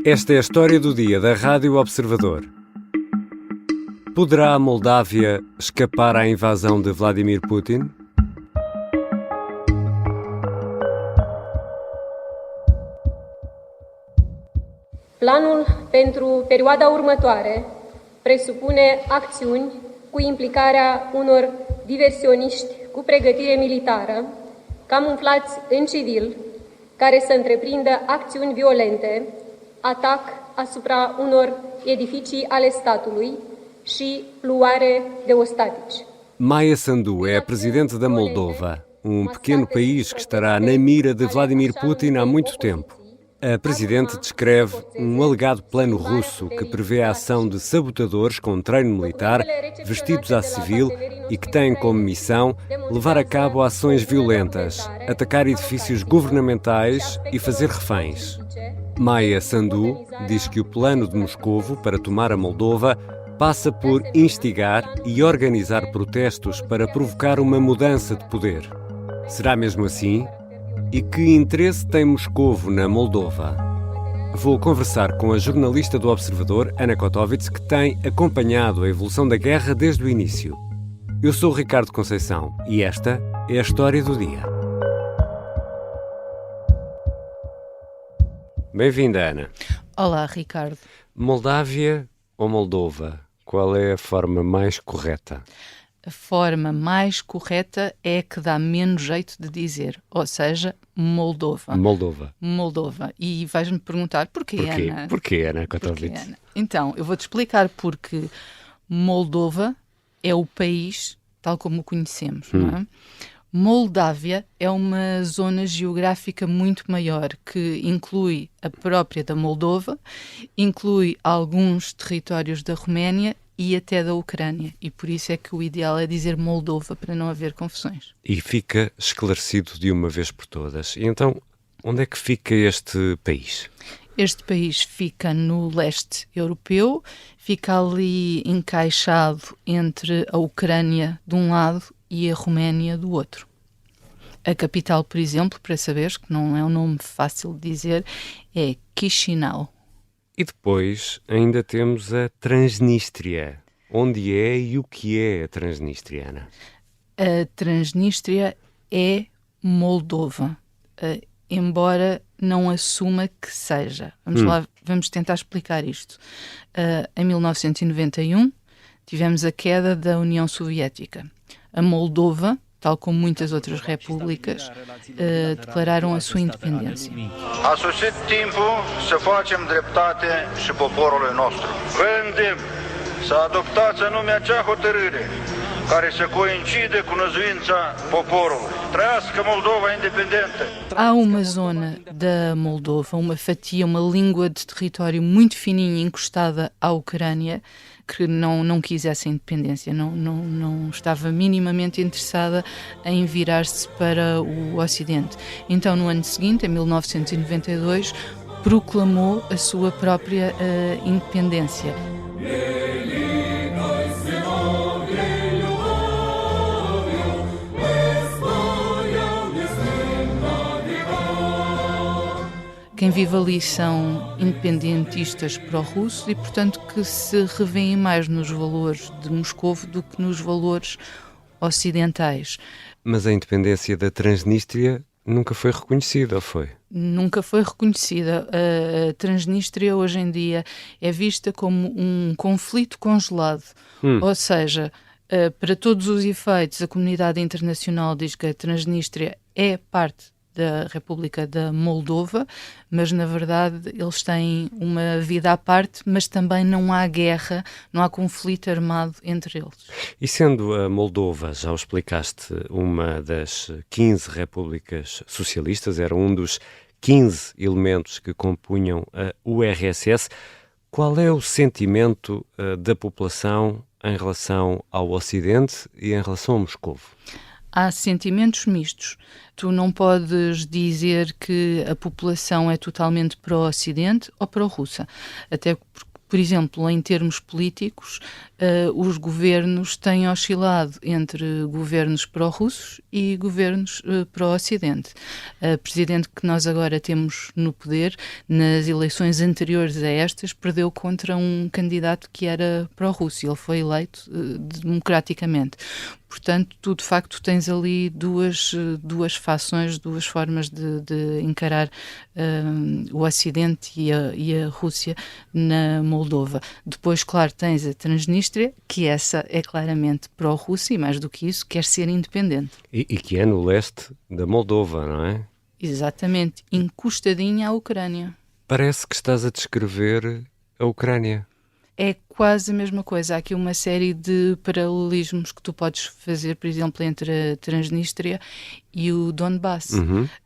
Esta é a história do dia da Rádio Observador. Poderá a Moldávia escapar à invasão de Vladimir Putin? Planul pentru perioada următoare presupune acțiuni cu implicarea unor diversioniști cu pregătire militară, camuflați în civil, care să întreprindă acțiuni violente, atac asupra unor edificii ale statului și luare de ostatici. Maia Sandu é a presidente da Moldova, pequeno país que estará na mira de Vladimir Putin há muito tempo. A presidente descreve alegado plano russo que prevê a ação de sabotadores com treino militar, vestidos à civil e que têm como missão levar a cabo ações violentas, atacar edifícios governamentais e fazer reféns. Maia Sandu diz que o plano de Moscovo para tomar a Moldova passa por instigar e organizar protestos para provocar uma mudança de poder. Será mesmo assim? E que interesse tem Moscovo na Moldova? Vou conversar com a jornalista do Observador, Ana Kotovits, que tem acompanhado a evolução da guerra desde o início. Eu sou o Ricardo Conceição e esta é a história do dia. Bem-vinda, Ana. Olá, Ricardo. Moldávia ou Moldova? Qual é a forma mais correta? A forma mais correta é a que dá menos jeito de dizer, ou seja, Moldova. Moldova. E vais-me perguntar porquê, Ana? Porquê, Ana Kotovits? Então, eu vou-te explicar porque Moldova é o país tal como o conhecemos, não é? Moldávia é uma zona geográfica muito maior que inclui a própria da Moldova, inclui alguns territórios da Roménia e até da Ucrânia. E por isso é que o ideal é dizer Moldova, para não haver confusões. E fica esclarecido de uma vez por todas. E então, onde é que fica este país? Este país fica no leste europeu, fica ali encaixado entre a Ucrânia de um lado e a Roménia do outro. A capital, por exemplo, para saberes, que não é um nome fácil de dizer, é Chisinau. E depois ainda temos a Transnistria. Onde é e o que é a Transnistria, Ana? A Transnistria é Moldova, embora não assuma que seja. Vamos tentar explicar isto. Em 1991 tivemos a queda da União Soviética. A Moldova, tal como muitas outras repúblicas, declararam a sua independência. A sosit timpul să facem dreptate și poporului nostru. Vă îndemn să adoptați anume acea hotărâre care să coincide cu năzuința poporului. Trăiască Moldova independentă! Há uma zona da Moldova, uma fatia, uma língua de território muito fininha encostada à Ucrânia, que não quisesse a independência, não estava minimamente interessada em virar-se para o Ocidente. Então, no ano seguinte, em 1992, proclamou a sua própria independência. Quem vive ali são independentistas pró-russos e, portanto, que se revêem mais nos valores de Moscovo do que nos valores ocidentais. Mas a independência da Transnistria nunca foi reconhecida, ou foi? Nunca foi reconhecida. A Transnistria, hoje em dia, é vista como um conflito congelado. Ou seja, para todos os efeitos, a comunidade internacional diz que a Transnistria é parte da República da Moldova, mas na verdade eles têm uma vida à parte, mas também não há guerra, não há conflito armado entre eles. E sendo a Moldova, já o explicaste, uma das 15 repúblicas socialistas, era um dos 15 elementos que compunham a URSS, qual é o sentimento da população em relação ao Ocidente e em relação a Moscovo? Há sentimentos mistos. Tu não podes dizer que a população é totalmente pró-Ocidente ou pró-Russa. Até porque, por exemplo, em termos políticos, os governos têm oscilado entre governos pró-russos e governos pró-Ocidente. O presidente que nós agora temos no poder, nas eleições anteriores a estas, perdeu contra um candidato que era pró-russo. Ele foi eleito democraticamente. Portanto, tu de facto tens ali duas fações, duas formas de encarar o Ocidente e a Rússia na Moldova. Depois, claro, tens a Transnistria, que essa é claramente pró-Rússia e, mais do que isso, quer ser independente. E que é no leste da Moldova, não é? Exatamente, encostadinha à Ucrânia. Parece que estás a descrever a Ucrânia. É quase a mesma coisa. Há aqui uma série de paralelismos que tu podes fazer, por exemplo, entre a Transnistria e o Donbass,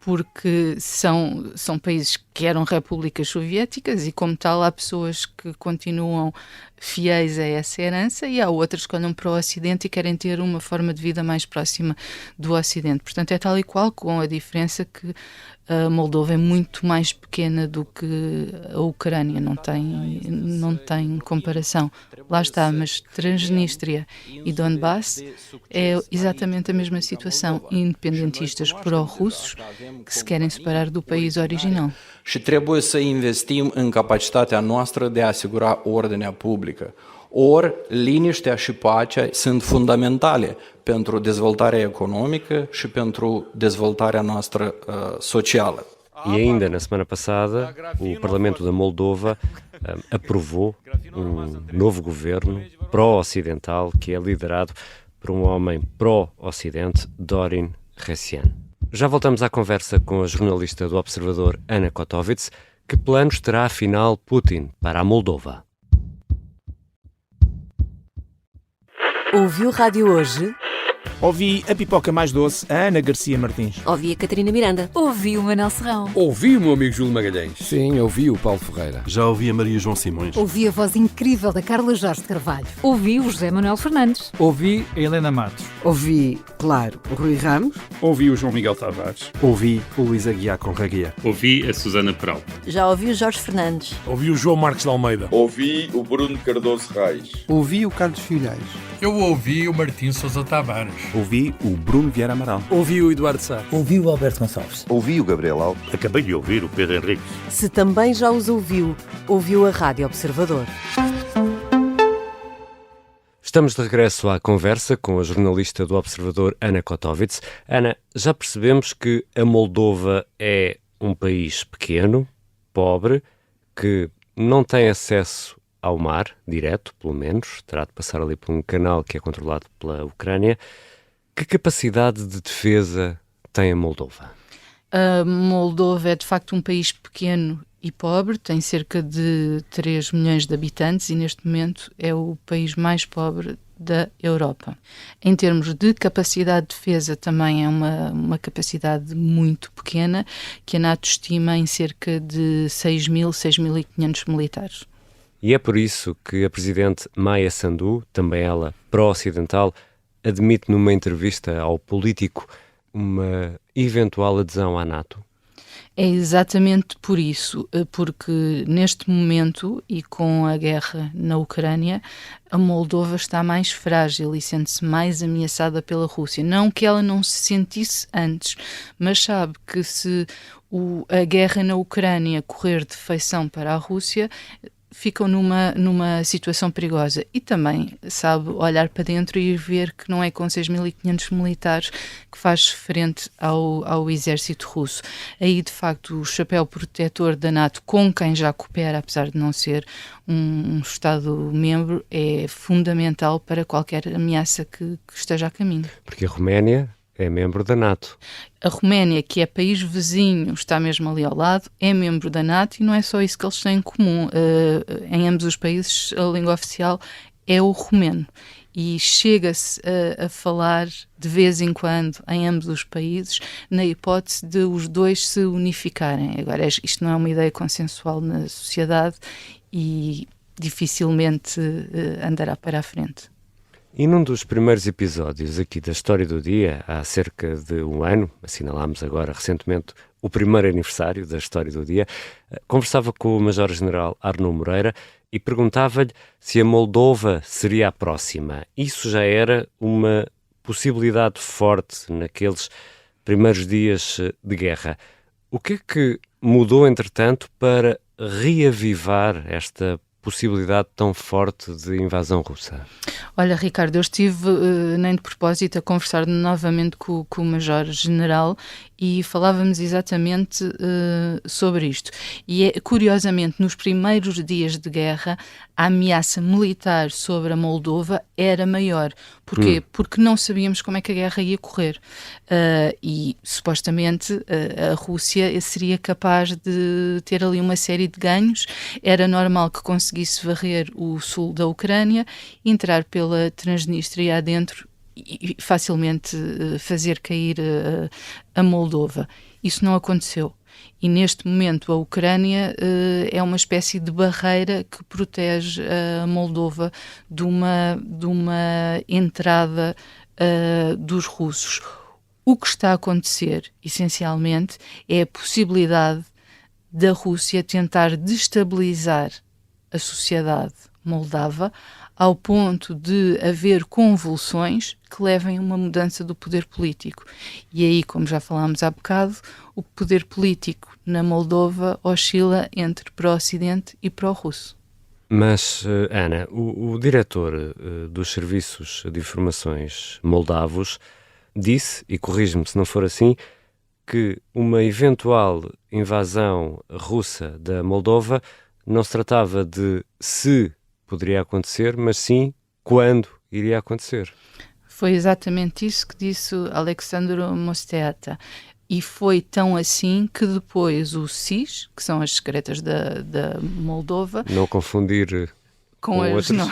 porque são países que eram repúblicas soviéticas e, como tal, há pessoas que continuam fiéis a essa herança e há outras que olham para o Ocidente e querem ter uma forma de vida mais próxima do Ocidente. Portanto, é tal e qual, com a diferença que a Moldova é muito mais pequena do que a Ucrânia, não tem comparação. Lá está, mas Transnistria e Donbass é exatamente a mesma situação, independentistas pró-russos que se querem separar do país original. Și trebuie să investim în capacitatea noastră de a asigura ordinea publică. Ori, liniștea și pacea sunt fundamentale pentru dezvoltarea economică și pentru dezvoltarea noastră socială. E ainda na semana passada, o Parlamento da Moldova aprovou novo governo pró-ocidental que é liderado por homem pró-ocidente, Dorin Hrećian. Já voltamos à conversa com a jornalista do Observador, Ana Kotovits. Que planos terá afinal Putin para a Moldova? Ouviu Rádio Hoje? Ouvi a pipoca mais doce, a Ana Garcia Martins. Ouvi a Catarina Miranda. Ouvi o Manel Serrão. Ouvi o meu amigo Júlio Magalhães. Sim, ouvi o Paulo Ferreira. Já ouvi a Maria João Simões. Ouvi a voz incrível da Carla Jorge de Carvalho. Ouvi o José Manuel Fernandes. Ouvi a Helena Matos. Ouvi, claro, o Rui Ramos. Ouvi o João Miguel Tavares. Ouvi o Luís Aguiar Conraguia. Ouvi a Susana Peralta. Já ouvi o Jorge Fernandes. Ouvi o João Marques de Almeida. Ouvi o Bruno Cardoso Reis. Ouvi o Carlos Filhais. Eu ouvi o Martim Sousa Tavares. Ouvi o Bruno Vieira Amaral. Ouvi o Eduardo Sá. Ouvi o Alberto Gonçalves. Ouvi o Gabriel Alves. Acabei de ouvir o Pedro Henriques. Se também já os ouviu, ouviu a Rádio Observador. Estamos de regresso à conversa com a jornalista do Observador, Ana Kotovits. Ana, já percebemos que a Moldova é um país pequeno, pobre, que não tem acesso ao mar, direto, pelo menos, terá de passar ali por um canal que é controlado pela Ucrânia. Que capacidade de defesa tem a Moldova? A Moldova é, de facto, um país pequeno e pobre, tem cerca de 3 milhões de habitantes e, neste momento, é o país mais pobre da Europa. Em termos de capacidade de defesa, também é uma capacidade muito pequena, que a NATO estima em cerca de 6.500 militares. E é por isso que a presidente Maia Sandu, também ela pró-ocidental, admite numa entrevista ao Político uma eventual adesão à NATO? É exatamente por isso, porque neste momento e com a guerra na Ucrânia, a Moldova está mais frágil e sente-se mais ameaçada pela Rússia. Não que ela não se sentisse antes, mas sabe que se a guerra na Ucrânia correr de feição para a Rússia, ficam numa situação perigosa e também sabe olhar para dentro e ver que não é com 6.500 militares que faz frente ao exército russo. Aí, de facto, o chapéu protetor da NATO, com quem já coopera, apesar de não ser um Estado-membro, é fundamental para qualquer ameaça que esteja a caminho. Porque a Roménia é membro da NATO. A Roménia, que é país vizinho, está mesmo ali ao lado, é membro da NATO e não é só isso que eles têm em comum. Em ambos os países, a língua oficial é o romeno. E chega-se a falar de vez em quando, em ambos os países, na hipótese de os dois se unificarem. Agora, isto não é uma ideia consensual na sociedade e dificilmente andará para a frente. E num dos primeiros episódios aqui da História do Dia, há cerca de um ano, assinalámos agora recentemente o primeiro aniversário da História do Dia, conversava com o Major-General Arnaud Moreira e perguntava-lhe se a Moldova seria a próxima. Isso já era uma possibilidade forte naqueles primeiros dias de guerra. O que é que mudou, entretanto, para reavivar esta possibilidade tão forte de invasão russa? Olha, Ricardo, eu estive nem de propósito a conversar novamente com o Major-General e falávamos exatamente sobre isto. E, curiosamente, nos primeiros dias de guerra, a ameaça militar sobre a Moldova era maior. Porquê? Porque não sabíamos como é que a guerra ia correr. E, supostamente, a Rússia seria capaz de ter ali uma série de ganhos. Era normal que conseguisse varrer o sul da Ucrânia, entrar pela Transnistria adentro e facilmente fazer cair a Moldova. Isso não aconteceu. E neste momento a Ucrânia é uma espécie de barreira que protege a Moldova de uma entrada dos russos. O que está a acontecer, essencialmente, é a possibilidade da Rússia tentar destabilizar a sociedade moldava ao ponto de haver convulsões que levem a uma mudança do poder político. E aí, como já falámos há bocado, o poder político na Moldova oscila entre pró-Ocidente e pró-russo. Mas, Ana, o diretor dos serviços de informações moldavos disse, e corrige-me se não for assim, que uma eventual invasão russa da Moldova não se tratava de se poderia acontecer, mas sim quando iria acontecer. Foi exatamente isso que disse Alexandru Mosteata. E foi tão assim que depois o SIS, que são as secretas da Moldova... Não confundir com as outros. Não.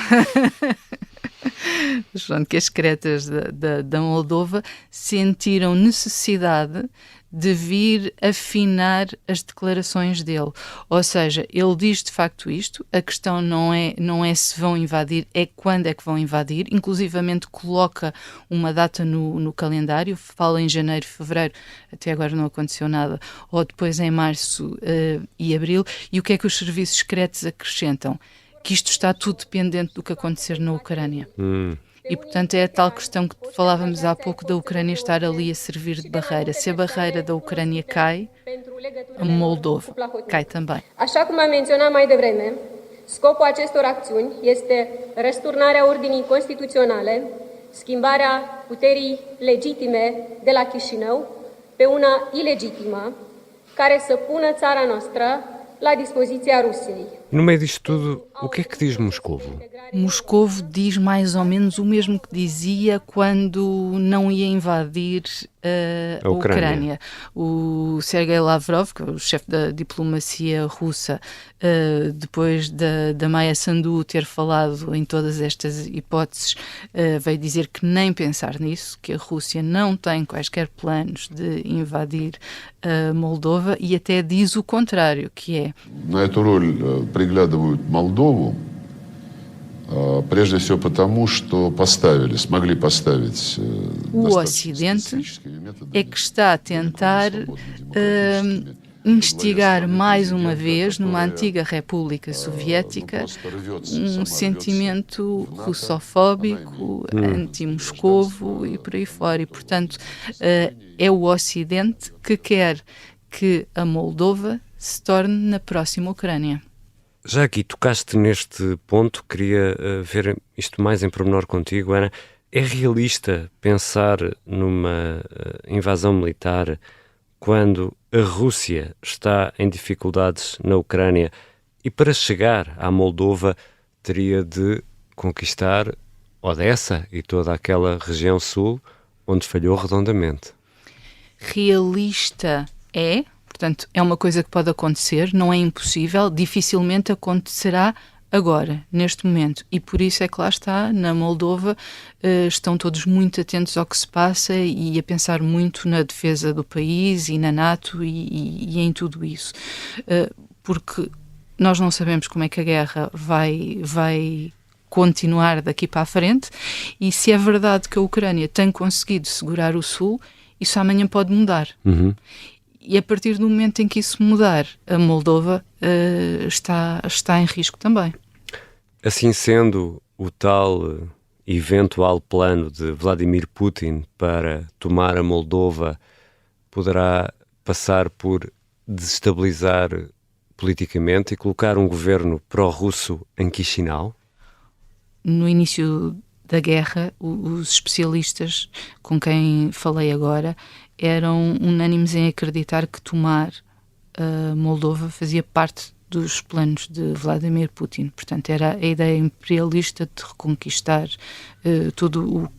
Que as secretas da Moldova sentiram necessidade de vir afinar as declarações dele. Ou seja, ele diz de facto isto, a questão não é se vão invadir, é quando é que vão invadir, inclusivamente coloca uma data no calendário, fala em janeiro, fevereiro, até agora não aconteceu nada, ou depois em março e abril. E o que é que os serviços secretos acrescentam? Que isto está tudo dependente do que acontecer na Ucrânia. E, portanto, é a tal questão que falávamos há pouco da Ucrânia estar ali a servir de barreira. Se a barreira da Ucrânia cai, a Moldova cai também. Așa cum am menționat mai devreme, scopul acestor acțiuni este răsturnarea ordinii constituționale, schimbarea puterii legitime de la Chișinău pe una ilegitimă, care să pună țara noastră la dispoziția Rusiei. No meio disto tudo, o que é que diz Moscovo? Moscovo diz mais ou menos o mesmo que dizia quando não ia invadir a Ucrânia. O Sergei Lavrov, que é o chefe da diplomacia russa, depois da Maia Sandu ter falado em todas estas hipóteses, veio dizer que nem pensar nisso, que a Rússia não tem quaisquer planos de invadir a Moldova, e até diz o contrário, que é... На эту роль приглядывают Молдову, прежде всего потому, что смогли поставить o Ocidente é que está a tentar instigar mais uma vez numa antiga República Soviética um sentimento russofóbico, anti-Moscovo e por aí fora. E, portanto, é o Ocidente que quer que a Moldova se torne na próxima Ucrânia. Já aqui tocaste neste ponto, queria ver isto mais em pormenor contigo, Ana. É realista pensar numa invasão militar quando a Rússia está em dificuldades na Ucrânia e para chegar à Moldova teria de conquistar Odessa e toda aquela região sul onde falhou redondamente? Realista é... Portanto, é uma coisa que pode acontecer, não é impossível, dificilmente acontecerá agora, neste momento. E por isso é que lá está, na Moldova, estão todos muito atentos ao que se passa e a pensar muito na defesa do país e na NATO e em tudo isso. Porque nós não sabemos como é que a guerra vai continuar daqui para a frente, e se é verdade que a Ucrânia tem conseguido segurar o Sul, isso amanhã pode mudar. E a partir do momento em que isso mudar, a Moldova está em risco também. Assim sendo, o tal eventual plano de Vladimir Putin para tomar a Moldova poderá passar por desestabilizar politicamente e colocar um governo pró-russo em Chisinau? No início da guerra, os especialistas com quem falei agora eram unânimes em acreditar que tomar a Moldova fazia parte dos planos de Vladimir Putin. Portanto, era a ideia imperialista de reconquistar tudo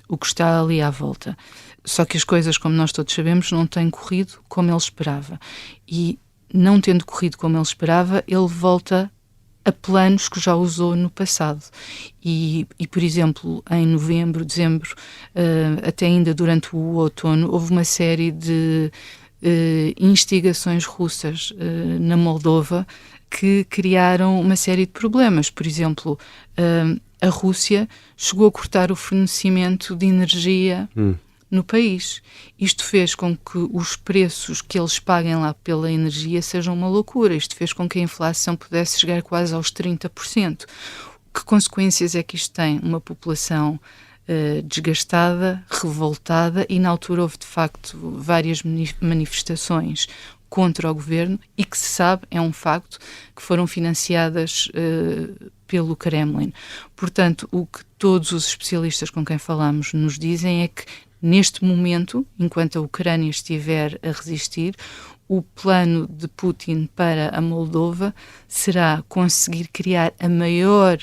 o que está ali à volta. Só que as coisas, como nós todos sabemos, não têm corrido como ele esperava. E, não tendo corrido como ele esperava, ele volta a planos que já usou no passado. E por exemplo, em novembro, dezembro, até ainda durante o outono, houve uma série de instigações russas na Moldova que criaram uma série de problemas. Por exemplo, a Rússia chegou a cortar o fornecimento de energia no país. Isto fez com que os preços que eles paguem lá pela energia sejam uma loucura. Isto fez com que a inflação pudesse chegar quase aos 30%. Que consequências é que isto tem? Uma população desgastada, revoltada, e na altura houve de facto várias manifestações contra o governo e que se sabe, é um facto, que foram financiadas pelo Kremlin. Portanto, o que todos os especialistas com quem falamos nos dizem é que neste momento, enquanto a Ucrânia estiver a resistir, o plano de Putin para a Moldova será conseguir criar a maior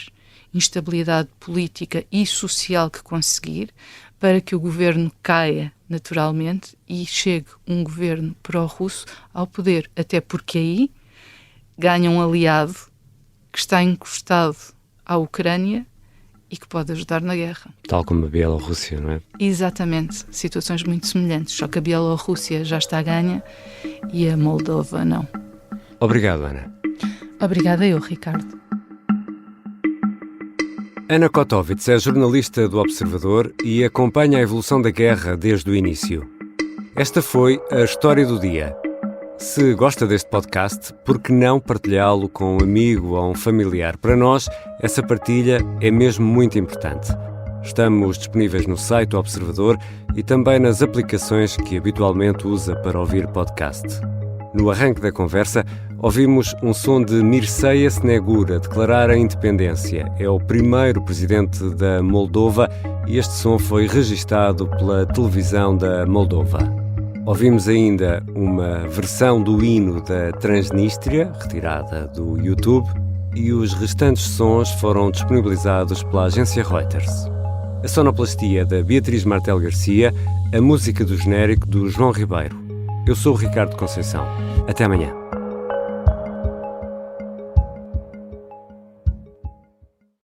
instabilidade política e social que conseguir, para que o governo caia naturalmente e chegue um governo pró-russo ao poder, até porque aí ganha um aliado que está encostado à Ucrânia e que pode ajudar na guerra. Tal como a Bielorrússia, não é? Exatamente, situações muito semelhantes, só que a Bielorrússia já está ganha e a Moldova não. Obrigado, Ana. Obrigada eu, Ricardo. Ana Kotovits é jornalista do Observador e acompanha a evolução da guerra desde o início. Esta foi a história do dia. Se gosta deste podcast, por que não partilhá-lo com um amigo ou um familiar? Para nós, essa partilha é mesmo muito importante. Estamos disponíveis no site do Observador e também nas aplicações que habitualmente usa para ouvir podcast. No arranque da conversa, ouvimos um som de Mirceea Snegur a declarar a independência. É o primeiro presidente da Moldova e este som foi registado pela televisão da Moldova. Ouvimos ainda uma versão do hino da Transnistria, retirada do YouTube, e os restantes sons foram disponibilizados pela agência Reuters. A sonoplastia da Beatriz Martel Garcia, a música do genérico do João Ribeiro. Eu sou o Ricardo Conceição. Até amanhã.